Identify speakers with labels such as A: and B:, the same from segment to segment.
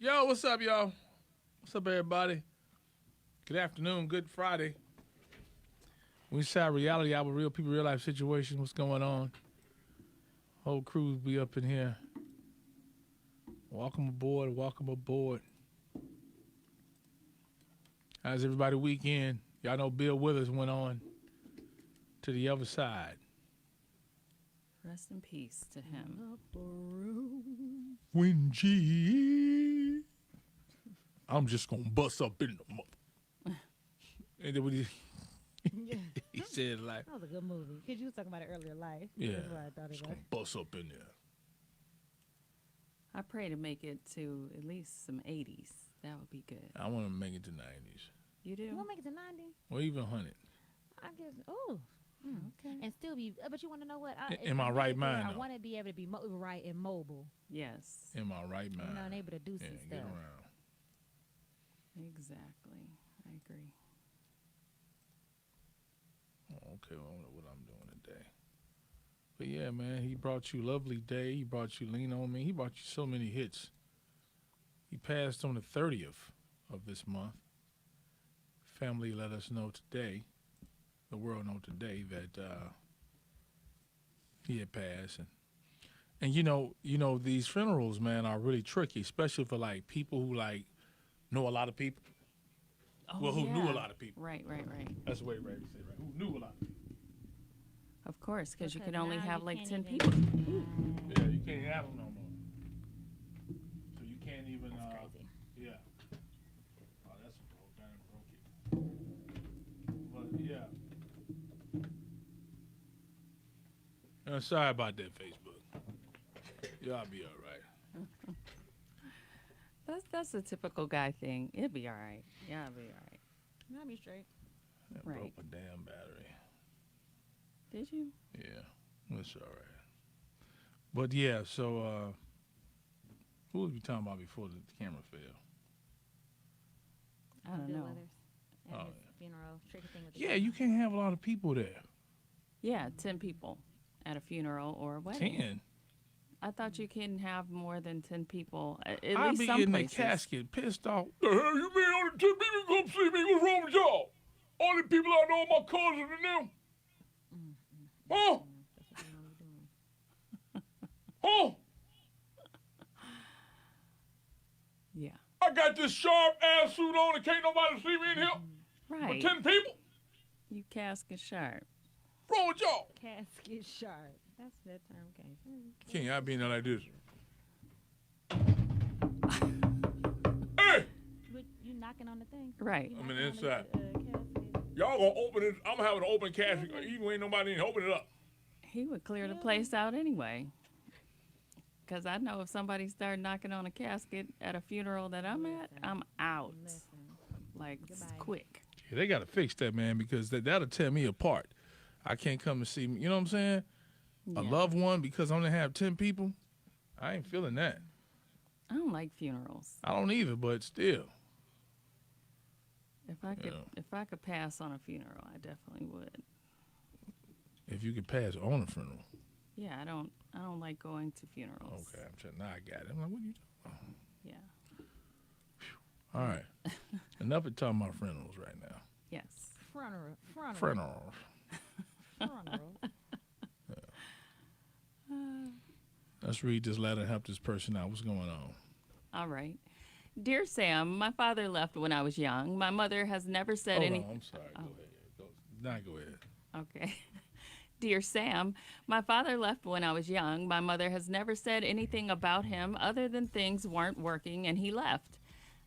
A: Yo, what's up, y'all? What's up, everybody? Good afternoon, good Friday. We inside reality, our real people, real life situation. What's going on? Whole crew be up in here. Welcome aboard, welcome aboard. How's everybody weekend? Y'all know Bill Withers went on to the other side.
B: Rest in peace to him.
A: When G, I'm just gonna bust up in the mother. And then when he said like,
C: that was a good movie. Because you was talking about it earlier, Life.
A: yeah,
C: That's what I thought it
A: just
C: was.
A: gonna bust up in there.
B: I pray to make it to at least some 80s. That would be good.
A: I want to make it to 90s.
B: You do?
C: You want to make it to 90?
A: Or even 100.
C: I guess, okay. And still be, but you want to know what?
A: In my right mind,
C: I
A: though.
C: want to be able to be right and mobile.
B: Yes.
A: In my right mind.
C: And able to do some
A: Get
C: stuff.
A: around.
B: Exactly. I agree.
A: Oh, okay, well, I don't know what I'm doing today. But yeah, man, he brought you Lovely Day. He brought you Lean On Me. He brought you so many hits. He passed on the 30th of this month. Family let us know today, the world know today, that he had passed. And you know, these funerals, man, are really tricky, especially for like people who like know a lot of people.
B: Oh,
A: Well, who
B: yeah.
A: knew a lot of people.
B: Right.
A: That's the way Ray said, right? Who knew a lot of people.
B: Of course, because you
C: Because
B: can only
C: now
B: have
C: you
B: like
C: can't
B: 10
C: even-
B: people.
A: Yeah, you can't have them no more. So you can't even.
C: That's crazy.
A: Yeah. Oh, that's broke. I broke it. But yeah. Sorry about that, Facebook. Y'all be all right.
B: That's a typical guy thing. It'll be all right. Yeah, it'll be all right.
C: I'll be straight.
A: That
B: Right.
A: broke my damn battery.
B: Did you?
A: Yeah, that's all right. But yeah, so who was we talking about before the camera fell?
B: I don't
C: Bill
B: know.
C: Withers and
A: Oh,
C: his funeral. Tricky thing with the
A: Yeah, you can't have a lot of people there.
B: Yeah, 10 people at a funeral or a wedding.
A: 10.
B: I thought you can have more than 10 people. At
A: I'll
B: least
A: be
B: some
A: in
B: places.
A: the casket, pissed off. The hell you mean only 10 people come see me? What's wrong with y'all? All the people I know, my cousins and them. Huh? Huh?
B: Yeah.
A: I got this sharp ass suit on and can't nobody see me in here.
B: Right.
A: But 10 people?
B: You casket sharp.
A: What's wrong with y'all?
C: casket sharp. That's that term came from.
A: King, I be in there like this. Hey!
C: But you knocking on the thing.
B: Right.
C: You
A: I'm in
C: knocking
A: the
C: on
A: inside.
C: casket.
A: Y'all gonna open it. I'm having an open casket. Even when ain't nobody in here, open it up.
B: He would clear the place out anyway. Because I know if somebody started knocking on a casket at a funeral that I'm at, I'm out.
C: Listen.
B: Like,
C: Goodbye.
B: quick.
A: Yeah, they got to fix that, man, because that'll tear me apart. I can't come and see me. You know what I'm saying? A
B: Yeah.
A: loved one because I'm going to have 10 people. I ain't feeling that.
B: I don't like funerals.
A: I don't either, but still.
B: If I could,
A: Yeah.
B: if I could pass on a funeral, I definitely would.
A: If you could pass on a funeral.
B: Yeah, I don't like going to funerals.
A: Okay, I'm trying. Now I got it. I'm like, what are you talking about?
B: Yeah.
A: All right. Enough of talking about funerals right now.
B: Yes.
C: Funeral.
A: Funerals. Let's read this letter and help this person out. What's going on?
B: All right. Dear Sam, my father left when I was young. My mother has never said
A: Hold
B: any.
A: on, I'm sorry. Go ahead. Go ahead.
B: Okay. Dear Sam, my father left when I was young. My mother has never said anything about him other than things weren't working and he left.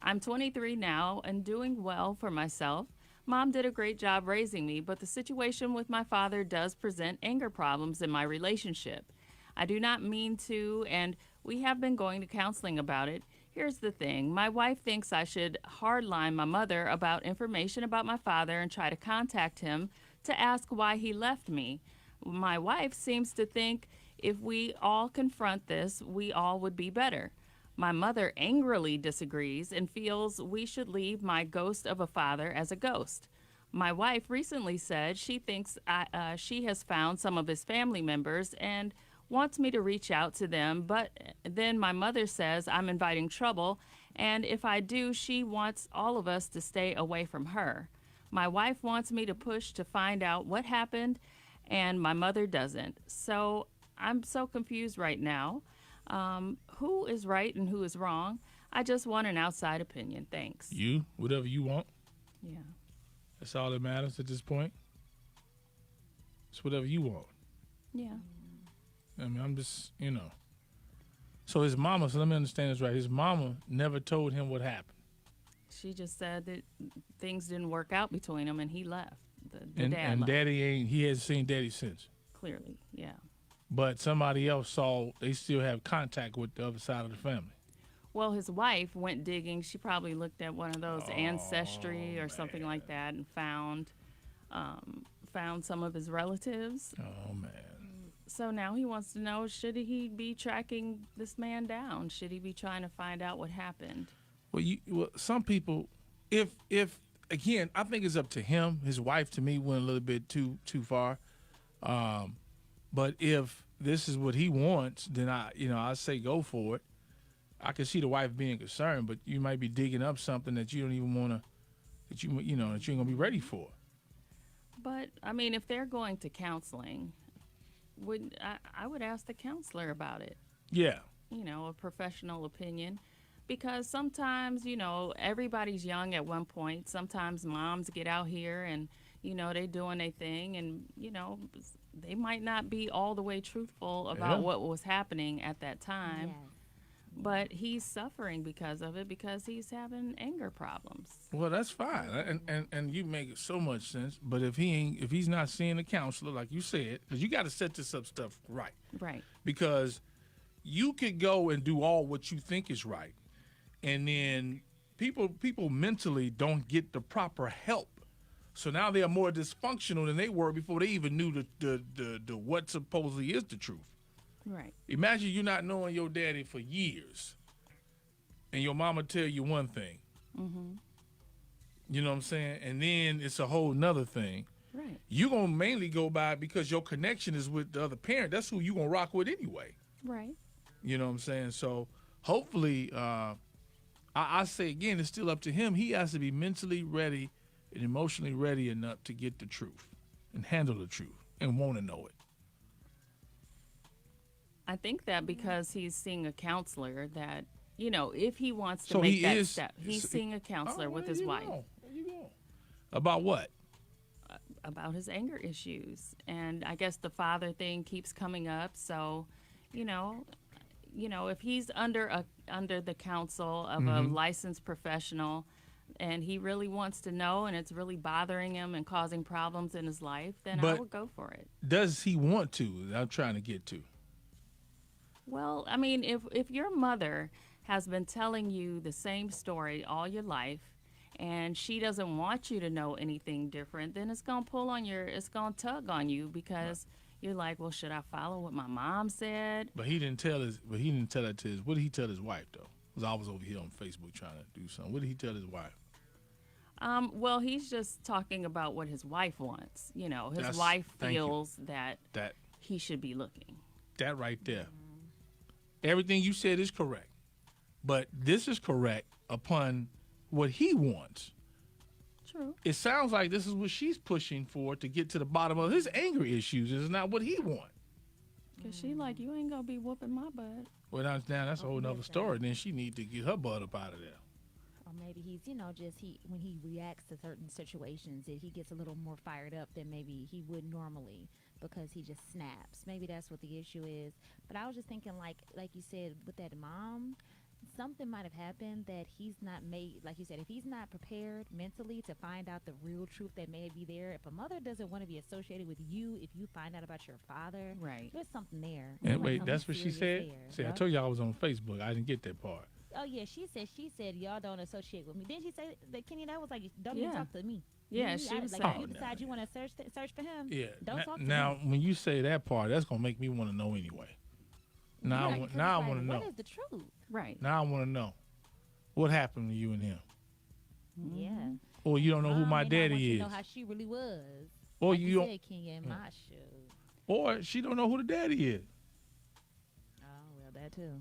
B: I'm 23 now and doing well for myself. Mom did a great job raising me, but the situation with my father does present anger problems in my relationship. I do not mean to, and we have been going to counseling about it. Here's the thing. My wife thinks I should hardline my mother about information about my father and try to contact him to ask why he left me. My wife seems to think if we all confront this, we all would be better. My mother angrily disagrees and feels we should leave my ghost of a father as a ghost. My wife recently said she thinks she has found some of his family members and wants me to reach out to them, but then my mother says I'm inviting trouble And if I do, she wants all of us to stay away from her. My wife wants me to push to find out what happened, and my mother doesn't. So I'm so confused right now. Who is right and who is wrong? I just want an outside opinion. Thanks.
A: You, whatever you want.
B: Yeah.
A: That's all that matters at this point. It's whatever you want.
B: Yeah.
A: I mean, I'm just, So his mama, so let me understand this right. His mama never told him what happened.
B: She just said that things didn't work out between them and he left. The
A: And
B: dad left.
A: Daddy he hasn't seen Daddy since.
B: Clearly, yeah.
A: But somebody else saw they still have contact with the other side of the family.
B: Well, his wife went digging. She probably looked at one of those Ancestry or something like that and found some of his relatives.
A: Oh, man.
B: So now he wants to know, should he be tracking this man down? Should he be trying to find out what happened?
A: Well, some people, if again, I think it's up to him. His wife, to me, went a little bit too far. But if this is what he wants, then I say go for it. I can see the wife being concerned, but you might be digging up something that you don't even want to, that you ain't gonna be ready for.
B: But I mean, if they're going to counseling, I would ask the counselor about it.
A: Yeah.
B: A professional opinion. Because sometimes, everybody's young at one point. Sometimes moms get out here and, they doing their thing. And, they might not be all the way truthful about what was happening at that time.
C: Yes.
B: But he's suffering because of it, because he's having anger problems.
A: Well, that's fine. And you make so much sense. But if he's not seeing a counselor, like you said, because you got to set this up stuff right.
B: Right.
A: Because you could go and do all what you think is right. And then people mentally don't get the proper help, so now they are more dysfunctional than they were before they even knew the what supposedly is the truth.
B: Right.
A: Imagine you not knowing your daddy for years, and your mama tell you one thing.
B: Mm-hmm.
A: You know what I'm saying? And then it's a whole nother thing.
B: Right.
A: You're gonna mainly go by because your connection is with the other parent. That's who you gonna rock with anyway.
B: Right.
A: You know what I'm saying? So hopefully. I say again, it's still up to him. He has to be mentally ready and emotionally ready enough to get the truth and handle the truth and want to know it.
B: I think that because he's seeing a counselor that, if he wants to make that step, he's seeing a counselor with his wife.
A: There you go. About what?
B: About his anger issues. And I guess the father thing keeps coming up. So, if he's under the counsel of a licensed professional and he really wants to know and it's really bothering him and causing problems in his life, then I would go for it.
A: Does he want to? I'm trying to get to.
B: Well, I mean, if your mother has been telling you the same story all your life and she doesn't want you to know anything different, then it's going to tug on you because you're like, well, should I follow what my mom said?
A: But he didn't tell that to his. What did he tell his wife though? Because I was over here on Facebook trying to do something. What did he tell his wife?
B: Well, he's just talking about what his wife wants. His wife feels that he should be looking.
A: That right there. Everything you said is correct, but this is correct upon what he wants.
B: True.
A: It sounds like this is what she's pushing for to get to the bottom of his anger issues. It's not what he wants.
B: Because she like, you ain't going to be whooping my butt.
A: Well, now that's a whole nother story. Then she need to get her butt up out of there.
C: Or maybe he's, when he reacts to certain situations, that he gets a little more fired up than maybe he would normally because he just snaps. Maybe that's what the issue is. But I was just thinking, like you said, with that mom, something might have happened that he's not made, like you said, if he's not prepared mentally to find out the real truth that may be there, if a mother doesn't want to be associated with you, if you find out about your father,
B: right,
C: there's something there.
A: And wait, that's what she said? See, I told you I was on Facebook. I didn't get that part.
C: Oh, yeah, she said, y'all don't associate with me. Didn't she say that, Kenny, that was like, don't even talk to me.
B: Yeah, she was
C: like,
B: saying.
C: you decide you want to search for him.
A: Yeah.
C: Don't talk to
A: now,
C: him.
A: when you say that part, that's going to make me want to know anyway. Now I want to know.
C: What is the truth?
B: Right.
A: Now I want to know. What happened to you and him?
C: Yeah.
A: Or you don't know who my daddy is.
C: You know how she really was.
A: Or
C: like
A: you don't.
C: Said, Kenya in my shoes.
A: Or she don't know who the daddy is.
C: Oh, well, that too.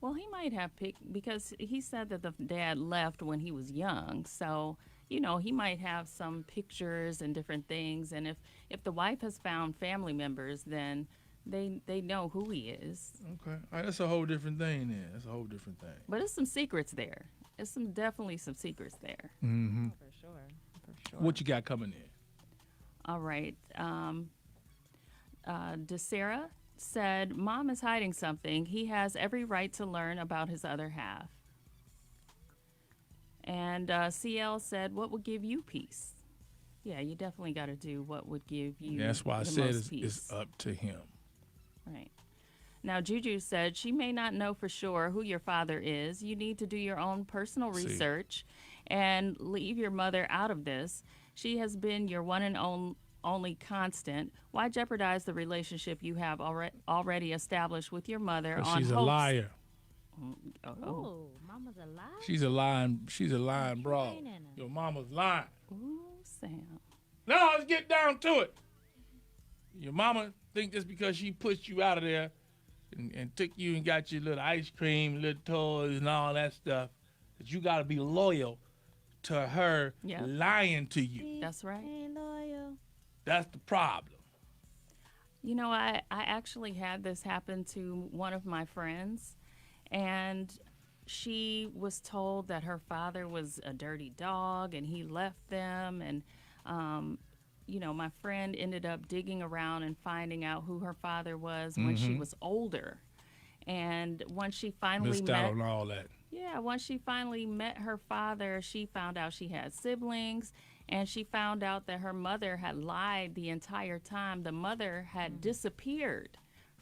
B: Well, he might have picked because he said that the dad left when he was young. So, he might have some pictures and different things. And if the wife has found family members, then they know who he is.
A: Okay. All right, that's a whole different thing then. That's a whole different thing.
B: But it's some secrets there. It's definitely some secrets there.
A: Mm-hmm.
C: For sure. For sure.
A: What you got coming in?
B: All right. DeSera said, Mom is hiding something. He has every right to learn about his other half. And CL said, what would give you peace? Yeah, you definitely got to do what would give you
A: That's why I
B: the
A: said
B: most peace.
A: it's up to him.
B: Right. Now, Juju said, she may not know for sure who your father is. You need to do your own personal research and leave your mother out of this. She has been your one and only constant. Why jeopardize the relationship you have already established with your mother on
A: She's a
B: hopes?
A: liar.
C: Ooh, mama's a lie.
A: She's a lying broad. Your mama's lying.
B: Ooh, Sam.
A: No, let's get down to it. Your mama think just because she pushed you out of there and took you and got you little ice cream, little toys and all that stuff, that you got to be loyal to her lying to you.
B: That's right.
C: Ain't loyal.
A: That's the problem.
B: I actually had this happen to one of my friends, and she was told that her father was a dirty dog and he left them. And, my friend ended up digging around and finding out who her father was when she was older. And once she finally
A: Missed out on all that.
B: Yeah, once she finally met her father, she found out she had siblings, and she found out that her mother had lied the entire time. The mother had disappeared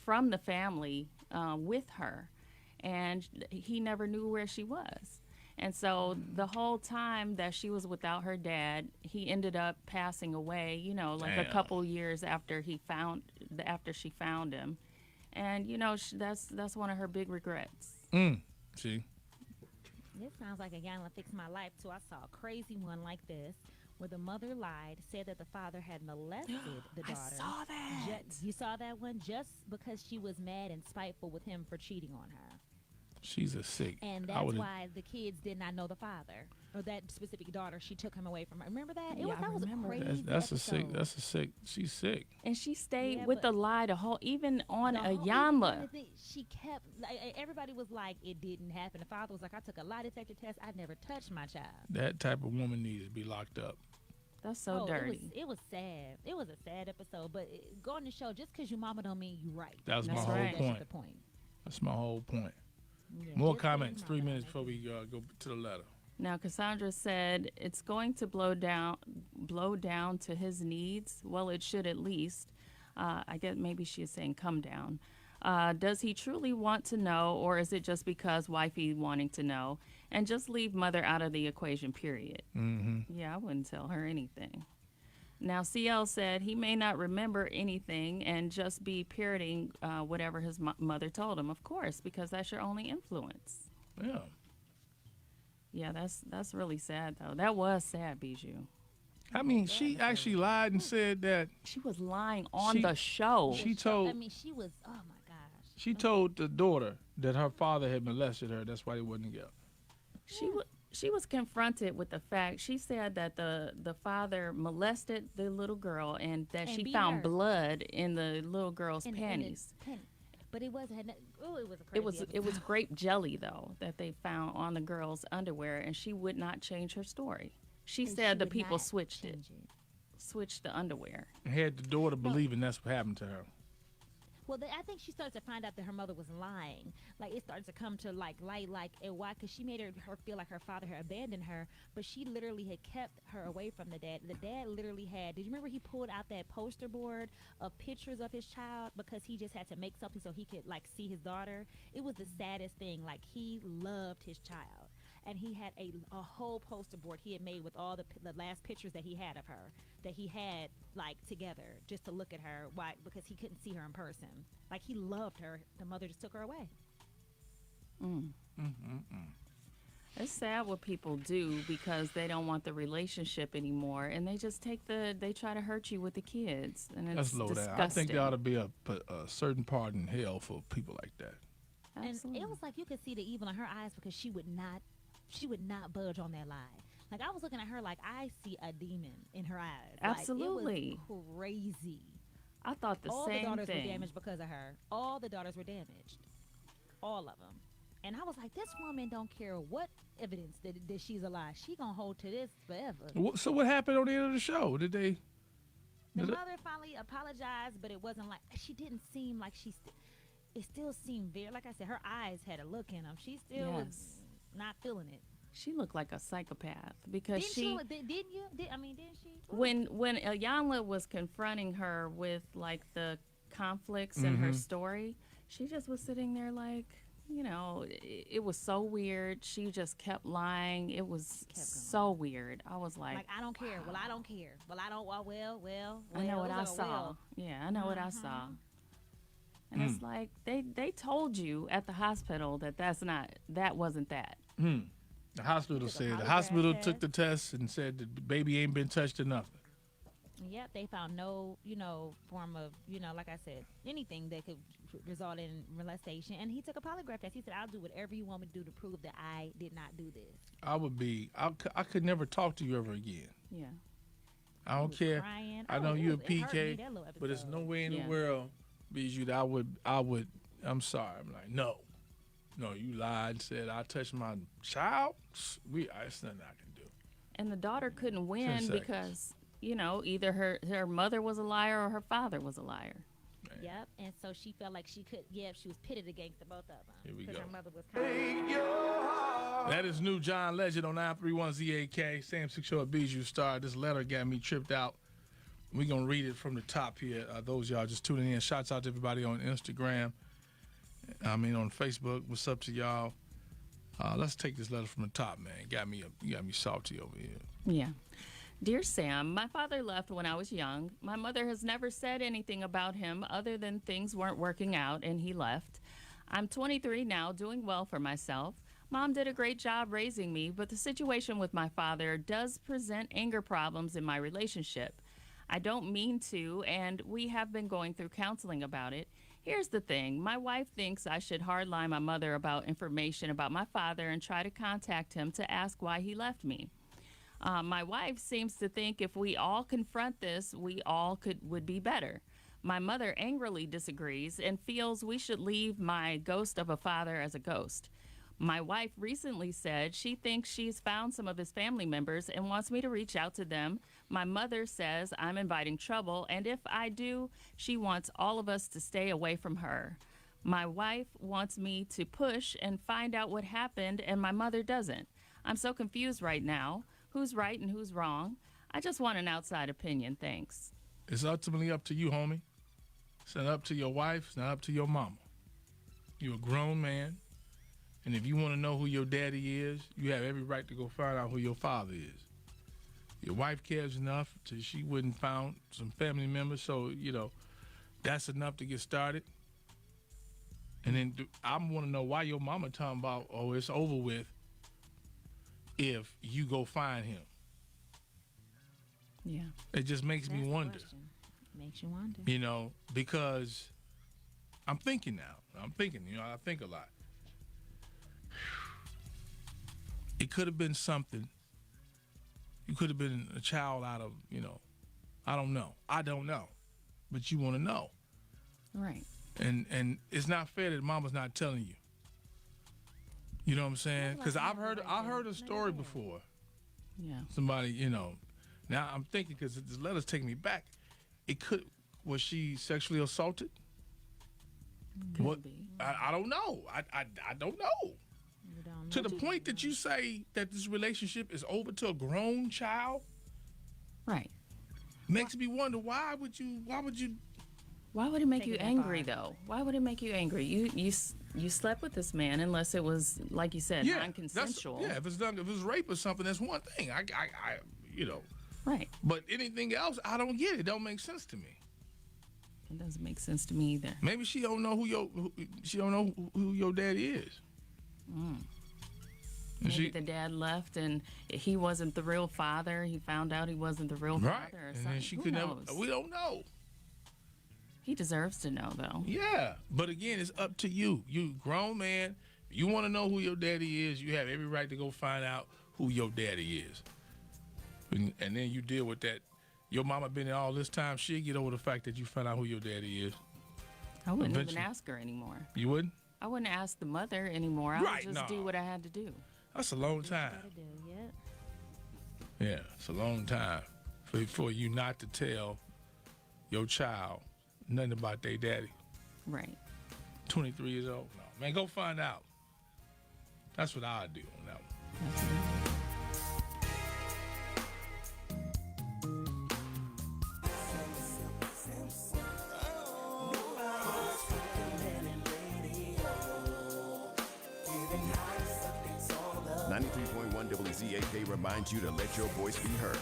B: from the family with her, and he never knew where she was. And so the whole time that she was without her dad, he ended up passing away, like a couple years after she found him. And, that's one of her big regrets.
A: See?
C: This sounds like a Yana Fix My Life, too. I saw a crazy one like this, where the mother lied, said that the father had molested the daughter.
B: I saw that.
C: You saw that one? Just because she was mad and spiteful with him for cheating on her.
A: She's a sick.
C: And that's why the kids did not know the father. Or that specific daughter, she took him away from her. Remember that? That was a crazy
A: That's
C: episode.
A: a sick. She's sick.
B: And she stayed with the lie even on a Yanla.
C: She kept, everybody was like, it didn't happen. The father was like, I took a lie detector test. I never touched my child.
A: That type of woman needs to be locked up.
B: That's so dirty.
C: It was sad. It was a sad episode. But going to show, just because your mama don't mean you right.
A: That's my whole point.
C: That's the point.
A: That's my whole point.
C: Yeah,
A: More comments. 3 minutes before we go to the letter.
B: Now, Cassandra said it's going to blow down to his needs. Well, it should at least. I guess maybe she is saying come down. Does he truly want to know, or is it just because wifey wanting to know? And just leave mother out of the equation, period.
A: Mm-hmm.
B: Yeah, I wouldn't tell her anything. Now, CL said he may not remember anything and just be parroting whatever his mother told him, of course, because that's your only influence.
A: Yeah.
B: Yeah, that's really sad, though. That was sad, Bijou.
A: I mean, she actually lied and said that
B: She was lying on the show.
C: She was, oh my gosh.
A: She told the daughter that her father had molested her. That's why they wasn't together.
B: She was confronted with the fact. She said that the father molested the little girl and that she found blood in the little girl's panties.
C: But it wasn't. Oh, it was a crazy.
B: It was grape jelly though that they found on the girl's underwear, and she would not change her story. She said the people switched the underwear.
A: And had the daughter believing that's what happened to her.
C: Well, I think she started to find out that her mother was lying. Like, it started to come to, light, and why? Because she made her feel like her father had abandoned her, but she literally had kept her away from the dad. The dad literally had, did you remember he pulled out that poster board of pictures of his child because he just had to make something so he could, see his daughter? It was the saddest thing. He loved his child. And he had a whole poster board he had made with all the last pictures that he had of her, that he had, together, just to look at her. Why? Because he couldn't see her in person. He loved her. The mother just took her away.
B: It's sad what people do because they don't want the relationship anymore, and they just they try to hurt you with the kids, and it's
A: Let's slow
B: disgusting.
A: down. I think there ought to be a certain part in hell for people like that.
B: Absolutely.
C: And it was like you could see the evil in her eyes because she would not budge on that lie. Like I was looking at her like I see a demon in her eyes.
B: Absolutely.
C: Like, it was crazy.
B: I thought the
C: All
B: same
C: the daughters
B: thing.
C: were damaged because of her. All the daughters were damaged. All of them. And I was like, this woman don't care what evidence that she's alive. She gonna hold to this forever.
A: So what happened on the end of the show? Did they?
C: The mother finally apologized, but it wasn't like she didn't seem like it still seemed very, like I said, her eyes had a look in them. She still was not feeling it.
B: She looked like a psychopath because
C: Didn't she?
B: when Ayanla was confronting her with like the conflicts in her story, she just was sitting there like, it was so weird. She just kept lying. It was so weird. I was like,
C: I don't care. Well, I don't care. Well, I don't. Well.
B: I know what
C: It
B: I
C: was like a
B: saw.
C: well.
B: Yeah, I know what I saw. And it's like they told you at the hospital that wasn't that.
A: The hospital said the
C: polygraph
A: hospital
C: test.
A: took the test and said the baby ain't been touched or nothing.
C: Yep, they found no, form of, like I said, anything that could result in molestation. And he took a polygraph test. He said, "I'll do whatever you want me to do to prove that I did not do this."
A: I could never talk to you ever again.
B: Yeah.
A: I don't care.
C: Crying.
A: I know you're a
C: it hurt me,
A: PK,
C: that little
A: but there's
C: episode.
A: no way in
B: Yeah.
A: the world, Bijou, that I'm sorry. I'm like, no, you lied and said I touched my child. It's nothing I can do.
B: And the daughter couldn't
A: 10
B: win
A: seconds.
B: because, either her mother was a liar or her father was a liar.
C: Yep, and so she felt like she was pitted against the both of them.
A: Here we
C: Because
A: go.
C: her mother was kind of...
A: That is new John Legend on 931 ZAK. Sam Sylk Bijou star. This letter got me tripped out. We're going to read it from the top here. Those y'all just tuning in. Shouts out to everybody on Instagram. On Facebook. What's up to y'all? Let's take this letter from the top, man. You got me salty over here.
B: Yeah. Dear Sam, my father left when I was young. My mother has never said anything about him other than things weren't working out and he left. I'm 23 now, doing well for myself. Mom did a great job raising me, but the situation with my father does present anger problems in my relationship. I don't mean to, and we have been going through counseling about it. Here's the thing. My wife thinks I should hardline my mother about information about my father and try to contact him to ask why he left me. My wife seems to think if we all confront this, we all would be better. My mother angrily disagrees and feels we should leave my ghost of a father as a ghost. My wife recently said she thinks she's found some of his family members and wants me to reach out to them. My mother says I'm inviting trouble, and if I do, she wants all of us to stay away from her. My wife wants me to push and find out what happened, and my mother doesn't. I'm so confused right now. Who's right and who's wrong? I just want an outside opinion. Thanks.
A: It's ultimately up to you, homie. It's not up to your wife. It's not up to your mama. You're a grown man. And if you want to know who your daddy is, you have every right to go find out who your father is. Your wife cares enough till she wouldn't found some family members. So, that's enough to get started. And then I want to know why your mama talking about, it's over with if you go find him.
B: Yeah.
A: It just makes me
C: That's the
A: wonder.
C: question. Makes you wonder.
A: Because I'm thinking now. I think a lot. It could have been something. You could have been a child out of, I don't know. But you want to know.
B: Right.
A: And it's not fair that mama's not telling you. You know what I'm saying? Because I've heard a story before.
B: Yeah.
A: Somebody, Now I'm thinking, because this letter's taking me back. Was she sexually assaulted?
B: Could be.
A: I don't know. I don't know.
C: You don't
A: To
C: know.
A: the point that you say that this relationship is over to a grown child
B: Right.
A: makes me wonder why would you
B: Why would it make
C: Take
B: you
C: it that
B: angry,
C: far.
B: though? Why would it make you angry? You slept with this man unless it was, like you said, non-consensual.
A: If it's rape or something, that's one thing. I
B: Right.
A: But anything else, I don't get it. It don't make sense to me.
B: It doesn't make sense to me either.
A: Maybe she don't know who your daddy is. And
B: Maybe the dad left and he wasn't the real father. He found out he wasn't the real
A: right,
B: father or
A: and
B: something.
A: then she
B: Who
A: could never.
B: knows?
A: We don't know.
B: He deserves to know, though.
A: Yeah, but again, it's up to you. You grown man. You want to know who your daddy is. You have every right to go find out who your daddy is. And then you deal with that. Your mama been there all this time. She'll get over the fact that you found out who your daddy is.
B: I wouldn't
A: Eventually.
B: even ask her anymore.
A: You wouldn't?
B: I wouldn't ask the mother anymore. I
A: Right,
B: would just do what I had to do.
A: That's a long time.
C: Gotta do, yep.
A: Yeah, it's a long time for you not to tell your child nothing about their daddy.
B: Right.
A: 23 years old. No, man, go find out. That's what I'd do on that one.
B: Absolutely.
D: .1 WZAK reminds you to let your voice be heard.